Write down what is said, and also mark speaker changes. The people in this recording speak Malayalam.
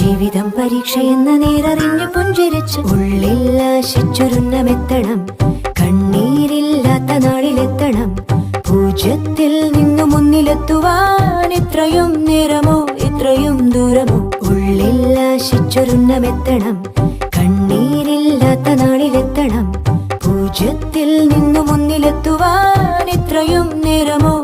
Speaker 1: ജീവിതം പരീക്ഷയെന്ന നേരറിഞ്ഞു പുഞ്ചിരിച്ച് ഉള്ളിൽ ആശിച്ചൊരുന്നമെത്തണം. കണ്ണീരില്ലാത്ത നാളിലെത്തണം. പൂജ്യത്തിൽ നിന്നു മുന്നിലെത്തുവാൻ ഇത്രയും നേരമോ ഇത്രയും ദൂരമോ? ഉള്ളിൽ ആശിച്ചൊരുന്നമെത്തണം. കണ്ണീരില്ലാത്ത നാളിലെത്തണം. പൂജ്യത്തിൽ നിന്നു മുന്നിലെത്തുവാൻ ഇത്രയും നേരമോ